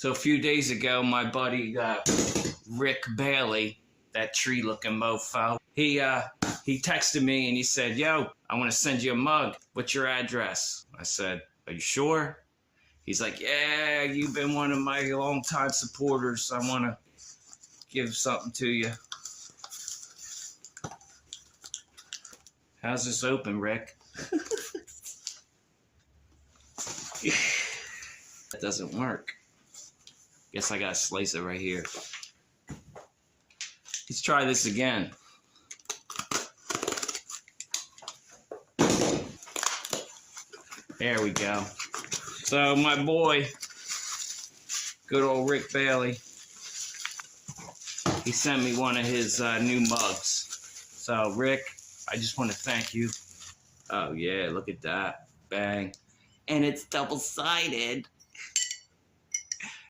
So a few days ago, my buddy Rick Bailey, that tree-looking mofo, he texted me and he said, "Yo, I want to send you a mug. What's your address?" I said, "Are you sure?" He's like, "Yeah, you've been one of my longtime supporters. So I want to give something to you." How's this open, Rick? That doesn't work. Guess I gotta slice it right here. Let's try this again. There we go. So my boy, good old Rick Bailey, he sent me one of his new mugs. So Rick, I just want to thank you. Oh yeah, look at that. Bang. And it's double-sided.